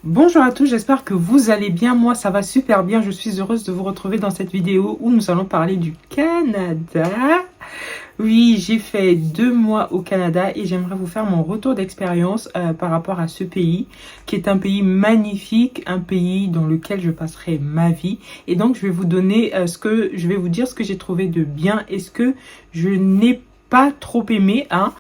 Bonjour à tous, j'espère que vous allez bien. Moi, ça va super bien. Je suis heureuse de vous retrouver dans cette vidéo où nous allons parler du Canada. Oui, j'ai fait 2 mois au Canada et j'aimerais vous faire mon retour d'expérience par rapport à ce pays, qui est un pays magnifique, un pays dans lequel je passerai ma vie. Et donc, je vais vous donner je vais vous dire ce que j'ai trouvé de bien et ce que je n'ai pas trop aimé, hein.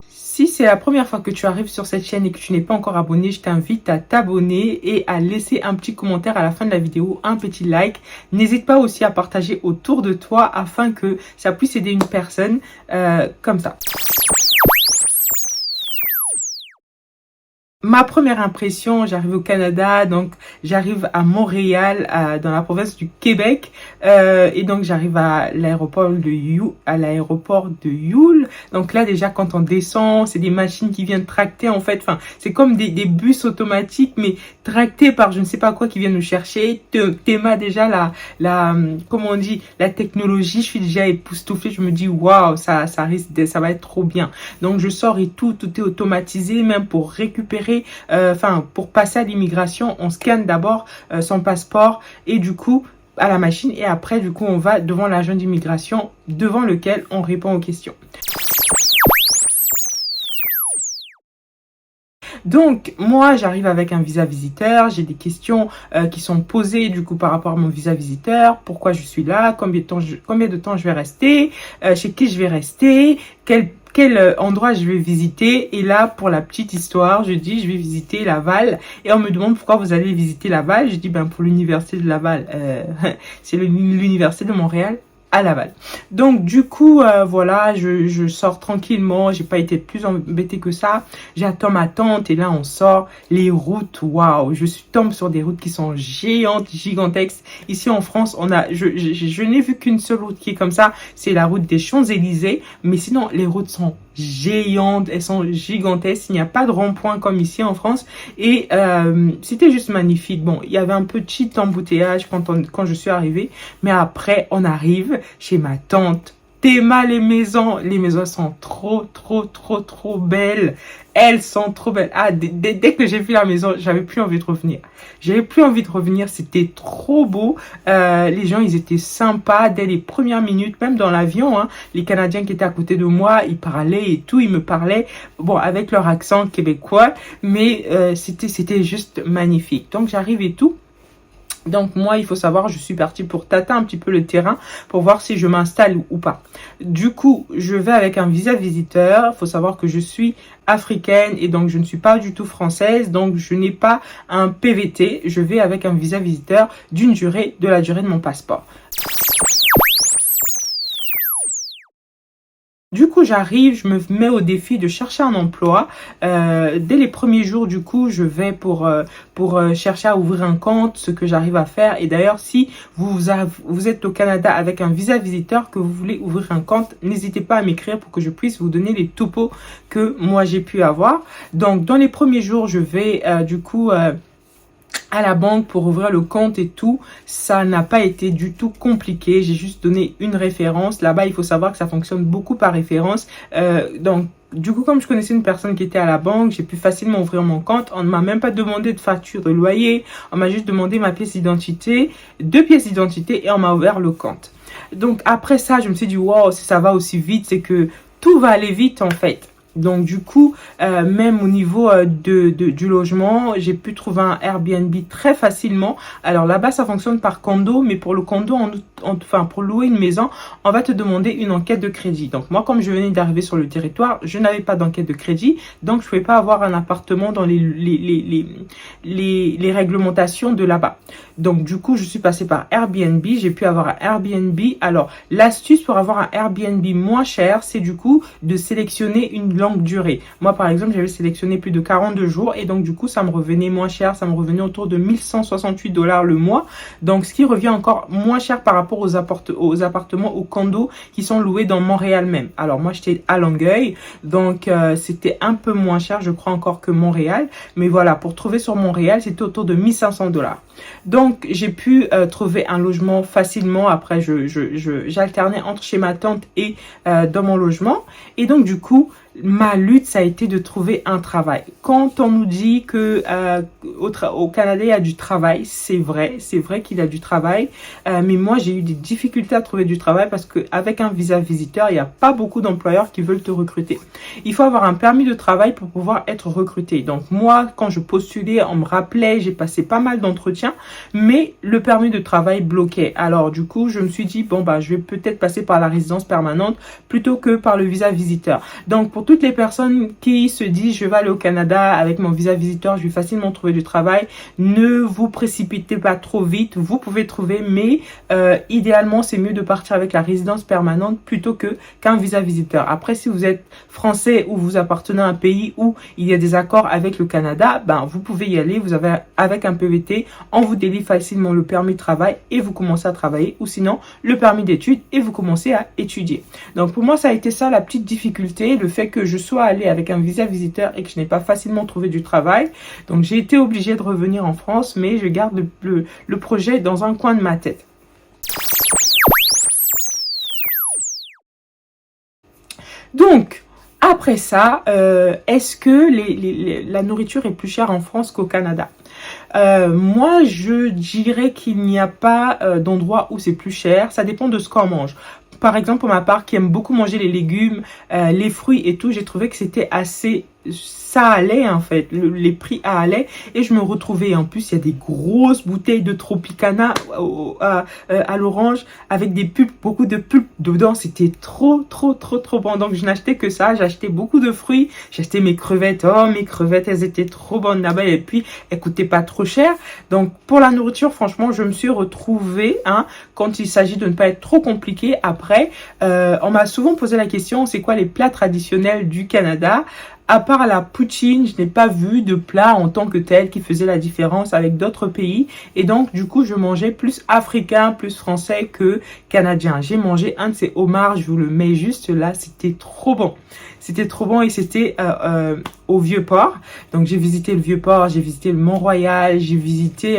Si c'est la première fois que tu arrives sur cette chaîne et que tu n'es pas encore abonné, je t'invite à t'abonner et à laisser un petit commentaire à la fin de la vidéo, un petit like. N'hésite pas aussi à partager autour de toi afin que ça puisse aider une personne comme ça. Ma première impression, j'arrive au Canada, donc j'arrive à Montréal, dans la province du Québec, et donc j'arrive à l'aéroport de Yule. Donc là déjà quand on descend, c'est des machines qui viennent tracter en fait, enfin c'est comme des bus automatiques mais tractés par je ne sais pas quoi qui viennent nous chercher. Théma déjà comment on dit, la technologie, je suis déjà époustouflée, je me dis waouh, ça va être trop bien. Donc je sors et tout est automatisé, même pour récupérer pour passer à l'immigration, on scanne d'abord son passeport et du coup à la machine et après du coup on va devant l'agent d'immigration devant lequel on répond aux questions. Donc, moi, j'arrive avec un visa visiteur, j'ai des questions qui sont posées du coup par rapport à mon visa visiteur, pourquoi je suis là, combien de temps je vais rester, chez qui je vais rester, quel endroit je vais visiter. Et là, pour la petite histoire, je dis je vais visiter Laval et on me demande pourquoi vous allez visiter Laval. Je dis pour l'université de Laval, c'est l'université de Montréal à Laval. Donc du coup voilà, je sors tranquillement, j'ai pas été plus embêtée que ça. J'attends ma tante et là on sort. Les routes, waouh, tombe sur des routes qui sont géantes, gigantesques. Ici en France, je n'ai vu qu'une seule route qui est comme ça, c'est la route des Champs-Élysées, mais sinon les routes sont géantes, elles sont gigantesques, il n'y a pas de rond-point comme ici en France et c'était juste magnifique. Bon, il y avait un petit embouteillage quand je suis arrivée, mais après on arrive chez ma tante. Théma, les maisons sont trop belles. Elles sont trop belles. Ah, dès que j'ai vu la maison, j'avais plus envie de revenir. C'était trop beau. Les gens, ils étaient sympas dès les premières minutes, même dans l'avion, hein. Les Canadiens qui étaient à côté de moi, ils parlaient et tout, ils me parlaient, bon, avec leur accent québécois, mais c'était juste magnifique. Donc j'arrive et tout. Donc moi, il faut savoir, je suis partie pour tâter un petit peu le terrain pour voir si je m'installe ou pas. Du coup, je vais avec un visa visiteur. Il faut savoir que je suis africaine et donc je ne suis pas du tout française. Donc je n'ai pas un PVT. Je vais avec un visa visiteur de la durée de mon passeport. Du coup, j'arrive, je me mets au défi de chercher un emploi. Dès les premiers jours, du coup, je vais pour chercher à ouvrir un compte, ce que j'arrive à faire. Et d'ailleurs, si vous êtes au Canada avec un visa visiteur, que vous voulez ouvrir un compte, n'hésitez pas à m'écrire pour que je puisse vous donner les topos que moi j'ai pu avoir. Donc, dans les premiers jours, je vais à la banque pour ouvrir le compte et tout. Ça n'a pas été du tout compliqué. J'ai juste donné une référence. Là-bas, il faut savoir que ça fonctionne beaucoup par référence. Donc, du coup, comme je connaissais une personne qui était à la banque, j'ai pu facilement ouvrir mon compte. On ne m'a même pas demandé de facture de loyer. On m'a juste demandé ma pièce d'identité, 2 pièces d'identité et on m'a ouvert le compte. Donc, après ça, je me suis dit, wow, si ça va aussi vite, c'est que tout va aller vite en fait. Donc du coup, même au niveau du logement, j'ai pu trouver un Airbnb très facilement. Alors là-bas, ça fonctionne par condo, mais pour le condo, pour louer une maison, on va te demander une enquête de crédit. Donc moi, comme je venais d'arriver sur le territoire, je n'avais pas d'enquête de crédit, donc je ne pouvais pas avoir un appartement dans les réglementations de là-bas. Donc du coup, je suis passée par Airbnb, j'ai pu avoir un Airbnb. Alors l'astuce pour avoir un Airbnb moins cher, c'est du coup de sélectionner une longue durée. Moi par exemple, j'avais sélectionné plus de 42 jours et donc du coup, ça me revenait moins cher, ça me revenait autour de 1168 $ le mois. Donc ce qui revient encore moins cher par rapport aux appartements, aux condos qui sont loués dans Montréal même. Alors moi, j'étais à Longueuil, donc c'était un peu moins cher, je crois encore que Montréal. Mais voilà, pour trouver sur Montréal, c'était autour de 1500 $. Donc, j'ai pu trouver un logement facilement. Après, j'alternais entre chez ma tante et dans mon logement. Et donc, du coup, ma lutte, ça a été de trouver un travail. Quand on nous dit que au Canada, il y a du travail, c'est vrai qu'il y a du travail. Mais moi, j'ai eu des difficultés à trouver du travail parce qu'avec un visa visiteur, il n'y a pas beaucoup d'employeurs qui veulent te recruter. Il faut avoir un permis de travail pour pouvoir être recruté. Donc moi, quand je postulais, on me rappelait, j'ai passé pas mal d'entretiens, mais le permis de travail bloquait. Alors du coup, je me suis dit, bon, bah, je vais peut-être passer par la résidence permanente plutôt que par le visa visiteur. Donc pour toutes les personnes qui se disent je vais aller au Canada avec mon visa visiteur, je vais facilement trouver du travail, ne vous précipitez pas trop vite, vous pouvez trouver, mais idéalement c'est mieux de partir avec la résidence permanente plutôt qu'un visa visiteur. Après, si vous êtes français ou vous appartenez à un pays où il y a des accords avec le Canada, ben vous pouvez y aller, vous avez avec un PVT, on vous délivre facilement le permis de travail et vous commencez à travailler, ou sinon le permis d'études et vous commencez à étudier. Donc pour moi ça a été ça la petite difficulté, le fait que je sois allée avec un visa visiteur et que je n'ai pas facilement trouvé du travail. Donc j'ai été obligée de revenir en France, mais je garde le projet dans un coin de ma tête. Donc, après ça, est-ce que la nourriture est plus chère en France qu'au Canada? Moi, je dirais qu'il n'y a pas d'endroit où c'est plus cher. Ça dépend de ce qu'on mange. Par exemple, pour ma part, qui aime beaucoup manger les légumes, les fruits et tout, j'ai trouvé que c'était assez... Ça allait en fait, les prix allaient et je me retrouvais. En plus, il y a des grosses bouteilles de Tropicana à l'orange avec des pulpes, beaucoup de pulpes dedans. C'était trop bon. Donc, je n'achetais que ça. J'achetais beaucoup de fruits. J'achetais mes crevettes. Oh, mes crevettes, elles étaient trop bonnes là-bas et puis elles coûtaient pas trop cher. Donc, pour la nourriture, franchement, je me suis retrouvée quand il s'agit de ne pas être trop compliqué. Après, on m'a souvent posé la question, c'est quoi les plats traditionnels du Canada? À part la poutine, je n'ai pas vu de plat en tant que tel qui faisait la différence avec d'autres pays. Et donc, du coup, je mangeais plus africain, plus français que canadien. J'ai mangé un de ces homards, je vous le mets juste là, c'était trop bon. C'était trop bon et c'était au Vieux-Port. Donc, j'ai visité le Vieux-Port, j'ai visité le Mont-Royal, j'ai visité...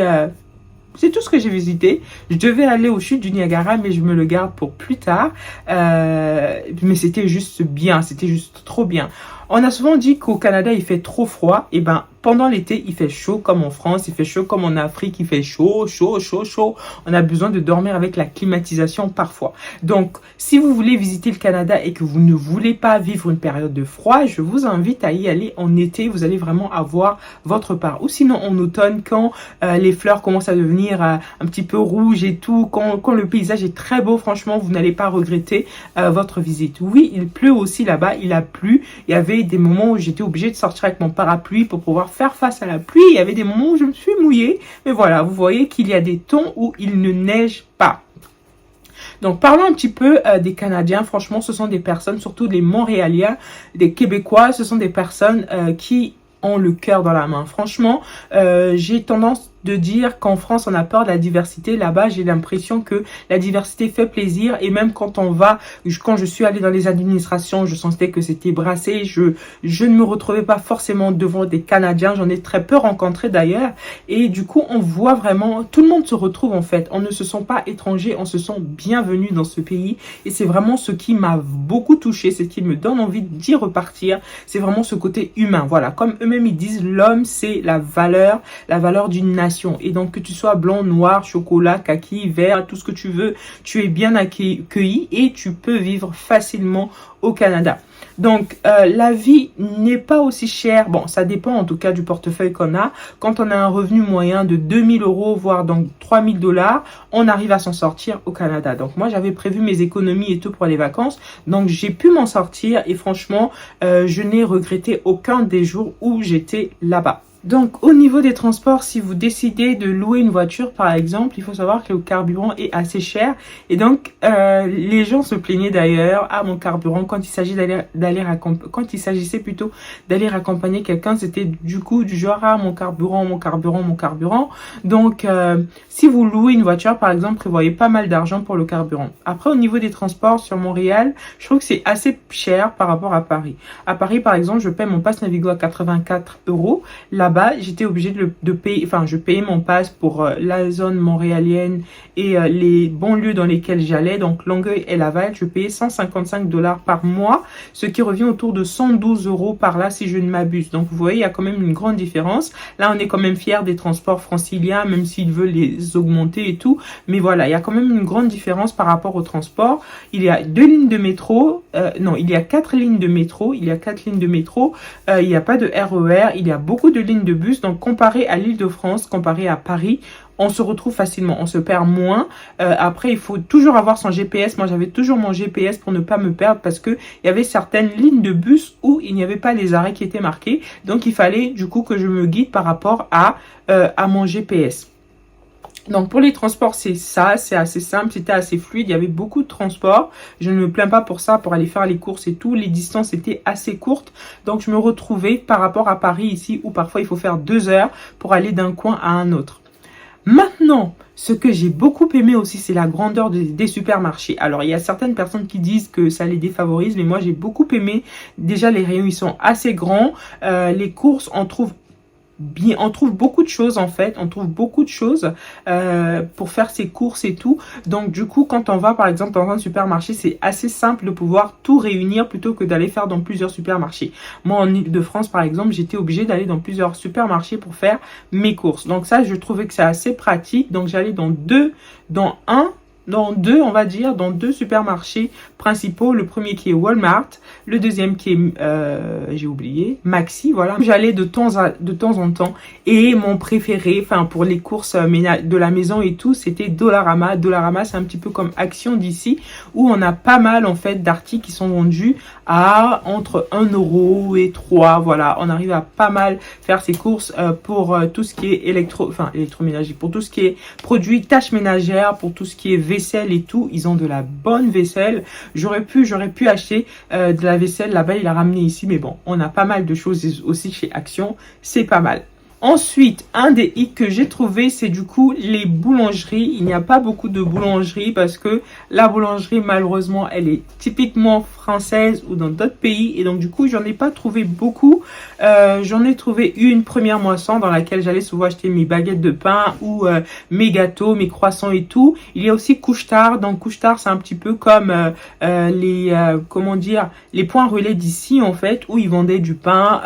c'est tout ce que j'ai visité. Je devais aller aux chutes du Niagara, mais je me le garde pour plus tard. Mais c'était juste bien, c'était juste trop bien. On a souvent dit qu'au Canada, il fait trop froid. Et ben, pendant l'été, il fait chaud comme en France, il fait chaud comme en Afrique, il fait chaud. On a besoin de dormir avec la climatisation parfois. Donc, si vous voulez visiter le Canada et que vous ne voulez pas vivre une période de froid, je vous invite à y aller en été. Vous allez vraiment avoir votre part. Ou sinon, en automne, quand les fleurs commencent à devenir un petit peu rouges et tout, quand le paysage est très beau, franchement, vous n'allez pas regretter votre visite. Oui, il pleut aussi là-bas, il a plu. Il y avait des moments où j'étais obligée de sortir avec mon parapluie pour pouvoir faire face à la pluie. Il y avait des moments où je me suis mouillée. Mais voilà, vous voyez qu'il y a des temps où il ne neige pas. Donc, parlons un petit peu des Canadiens. Franchement, ce sont des personnes, surtout les Montréaliens, des Québécois, ce sont des personnes qui ont le cœur dans la main. Franchement, j'ai tendance de dire qu'en France, on a peur de la diversité. Là-bas, j'ai l'impression que la diversité fait plaisir. Et même quand quand je suis allée dans les administrations, je sentais que c'était brassé. Je ne me retrouvais pas forcément devant des Canadiens. J'en ai très peu rencontré d'ailleurs. Et du coup, on voit vraiment, tout le monde se retrouve en fait. On ne se sent pas étranger, on se sent bienvenu dans ce pays. Et c'est vraiment ce qui m'a beaucoup touché, c'est ce qui me donne envie d'y repartir. C'est vraiment ce côté humain. Voilà, comme eux-mêmes ils disent, l'homme c'est la valeur d'une nation. Et donc que tu sois blanc, noir, chocolat, kaki, vert, tout ce que tu veux, tu es bien accueilli et tu peux vivre facilement au Canada. Donc, la vie n'est pas aussi chère. Bon, ça dépend en tout cas du portefeuille qu'on a. Quand on a un revenu moyen de 2000 €, voire donc 3000 $, on arrive à s'en sortir au Canada. Donc, moi, j'avais prévu mes économies et tout pour les vacances. Donc, j'ai pu m'en sortir et franchement, je n'ai regretté aucun des jours où j'étais là-bas. Donc, au niveau des transports, si vous décidez de louer une voiture, par exemple, il faut savoir que le carburant est assez cher. Et donc, les gens se plaignaient d'ailleurs, à mon carburant, quand il s'agissait plutôt d'aller accompagner quelqu'un, c'était du coup du genre, mon carburant. Donc, si vous louez une voiture, par exemple, prévoyez pas mal d'argent pour le carburant. Après, au niveau des transports sur Montréal, je trouve que c'est assez cher par rapport à Paris. À Paris, par exemple, je paie mon pass Navigo à 84 €. Là Rabat, j'étais obligée de payer, enfin je payais mon pass pour la zone montréalienne et les banlieues dans lesquelles j'allais, donc Longueuil et Laval. Je payais 155 $ par mois, ce qui revient autour de 112 € par là si je ne m'abuse. Donc vous voyez, il y a quand même une grande différence. Là, on est quand même fiers des transports franciliens, même s'ils veulent les augmenter et tout. Mais voilà, il y a quand même une grande différence par rapport au transport. Il y a 2 lignes de métro, non, il y a 4 lignes de métro, il y a 4 lignes de métro, il n'y a pas de RER, il y a beaucoup de lignes de bus. Donc comparé à l'Île-de-France, comparé à Paris, on se retrouve facilement, on se perd moins. Après, il faut toujours avoir son GPS. Moi, j'avais toujours mon GPS pour ne pas me perdre parce que il y avait certaines lignes de bus où il n'y avait pas les arrêts qui étaient marqués. Donc, il fallait du coup que je me guide par rapport à mon GPS. Donc pour les transports, c'est ça, c'est assez simple, c'était assez fluide, il y avait beaucoup de transports. Je ne me plains pas pour ça, pour aller faire les courses et tout. Les distances étaient assez courtes, donc je me retrouvais par rapport à Paris ici où parfois il faut faire 2 heures pour aller d'un coin à un autre. Maintenant, ce que j'ai beaucoup aimé aussi, c'est la grandeur des supermarchés. Alors, il y a certaines personnes qui disent que ça les défavorise, mais moi, j'ai beaucoup aimé. Déjà, les rayons, ils sont assez grands. Les courses, on trouve beaucoup de choses en fait, on trouve beaucoup de choses pour faire ses courses et tout. Donc du coup, quand on va par exemple dans un supermarché, c'est assez simple de pouvoir tout réunir plutôt que d'aller faire dans plusieurs supermarchés. Moi en Île-de-France par exemple, j'étais obligée d'aller dans plusieurs supermarchés pour faire mes courses. Donc ça, je trouvais que c'est assez pratique. Donc j'allais dans deux supermarchés principaux. Le premier qui est Walmart, le deuxième qui est, j'ai oublié, Maxi, voilà. J'allais de temps en temps et mon préféré, enfin pour les courses de la maison et tout, c'était Dollarama. Dollarama, c'est un petit peu comme Action d'ici où on a pas mal en fait d'articles qui sont vendus à entre 1 € et 3. Voilà, on arrive à pas mal faire ses courses pour tout ce qui est électroménager, pour tout ce qui est produits tâches ménagères, pour tout ce qui est vaisselle et tout. Ils ont de la bonne vaisselle. J'aurais pu acheter de la vaisselle là-bas, il a ramené ici, mais bon, on a pas mal de choses aussi chez Action, c'est pas mal. Ensuite, un des hits que j'ai trouvé, c'est du coup les boulangeries. Il n'y a pas beaucoup de boulangeries parce que la boulangerie, malheureusement, elle est typiquement française ou dans d'autres pays. Et donc, du coup, j'en ai pas trouvé beaucoup. J'en ai trouvé une première moisson dans laquelle j'allais souvent acheter mes baguettes de pain ou mes gâteaux, mes croissants et tout. Il y a aussi Couche-Tard. Donc, Couche-Tard, c'est un petit peu comme les points relais d'ici, en fait, où ils vendaient du pain,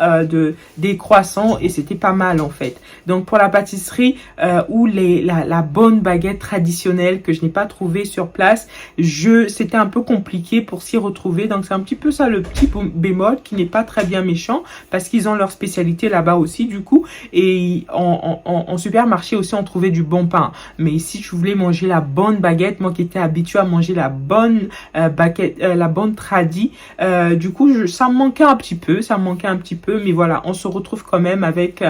des croissants et c'était pas mal. En fait. Donc pour la pâtisserie ou la bonne baguette traditionnelle que je n'ai pas trouvée sur place, c'était un peu compliqué pour s'y retrouver. Donc c'est un petit peu ça le petit bémol qui n'est pas très bien méchant parce qu'ils ont leur spécialité là-bas aussi du coup. Et en supermarché aussi on trouvait du bon pain. Mais si je voulais manger la bonne baguette, moi qui étais habituée à manger la bonne baguette, la bonne tradie, du coup ça me manquait un petit peu. Mais voilà, on se retrouve quand même avec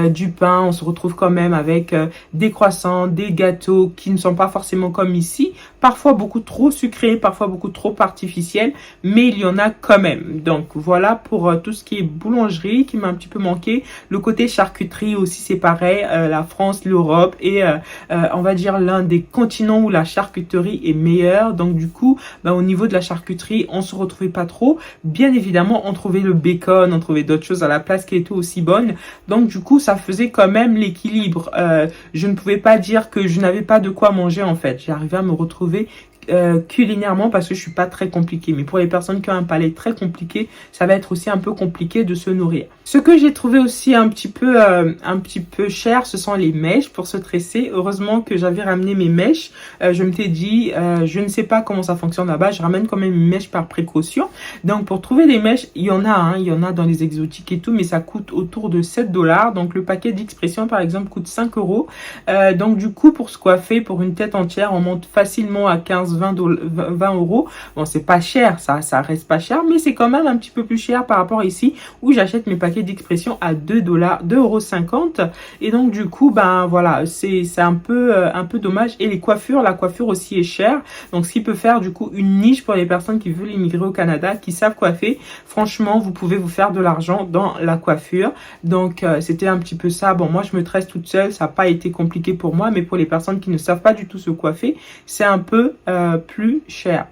du pain, on se retrouve quand même avec des croissants, des gâteaux qui ne sont pas forcément comme ici, parfois beaucoup trop sucrés, parfois beaucoup trop artificiels, mais il y en a quand même. Donc voilà pour tout ce qui est boulangerie qui m'a un petit peu manqué. Le côté charcuterie aussi c'est pareil, la France, l'Europe et on va dire l'un des continents où la charcuterie est meilleure. Donc du coup, au niveau de la charcuterie, on se retrouvait pas trop. Bien évidemment, on trouvait le bacon, on trouvait d'autres choses à la place qui étaient aussi bonnes. Donc du coup, ça faisait quand même l'équilibre. Je ne pouvais pas dire que je n'avais pas de quoi manger en fait. J'arrivais à me retrouver culinairement parce que je suis pas très compliquée. Mais pour les personnes qui ont un palais très compliqué, ça va être aussi un peu compliqué de se nourrir. Ce que j'ai trouvé aussi un petit peu cher, ce sont les mèches pour se tresser. Heureusement que j'avais ramené mes mèches. Je m'étais dit, je ne sais pas comment ça fonctionne là-bas. Je ramène quand même une mèche par précaution. Donc pour trouver des mèches, il y en a dans les exotiques et tout, mais ça coûte autour de 7 $. Donc le paquet d'expression par exemple coûte 5 €. Donc du coup pour se coiffer pour une tête entière, on monte facilement à 20 €. Bon, c'est pas cher, ça reste pas cher, mais c'est quand même un petit peu plus cher par rapport ici où j'achète mes paquets d'expression à 2,50 €. Et donc du coup, voilà, c'est un peu dommage. Et la coiffure aussi est chère. Donc ce qui peut faire du coup une niche pour les personnes qui veulent immigrer au Canada, qui savent coiffer. Franchement, vous pouvez vous faire de l'argent dans la coiffure. Donc c'était un petit peu ça. Bon, moi je me tresse toute seule, ça n'a pas été compliqué pour moi, mais pour les personnes qui ne savent pas du tout se coiffer, c'est un peu plus cher.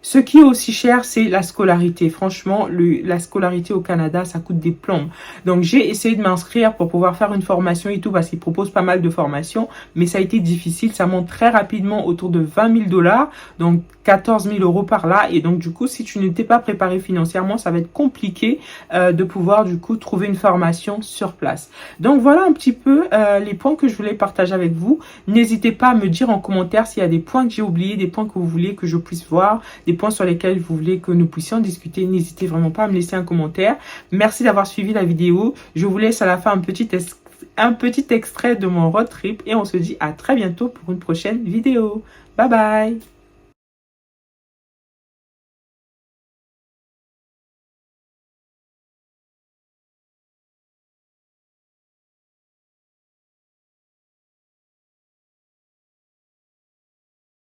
Ce qui est aussi cher, c'est la scolarité. Franchement, la scolarité au Canada, ça coûte des plombes. Donc, j'ai essayé de m'inscrire pour pouvoir faire une formation et tout parce qu'ils proposent pas mal de formations. Mais ça a été difficile. Ça monte très rapidement autour de 20 000 $. Donc, 14 000 € par là. Et donc, du coup, si tu n'étais pas préparé financièrement, ça va être compliqué de pouvoir, du coup, trouver une formation sur place. Donc, voilà un petit peu les points que je voulais partager avec vous. N'hésitez pas à me dire en commentaire s'il y a des points que j'ai oubliés, des points que vous voulez que je puisse voir, des points sur lesquels vous voulez que nous puissions discuter. N'hésitez vraiment pas à me laisser un commentaire. Merci d'avoir suivi la vidéo. Je vous laisse à la fin un petit extrait de mon road trip et on se dit à très bientôt pour une prochaine vidéo. Bye bye!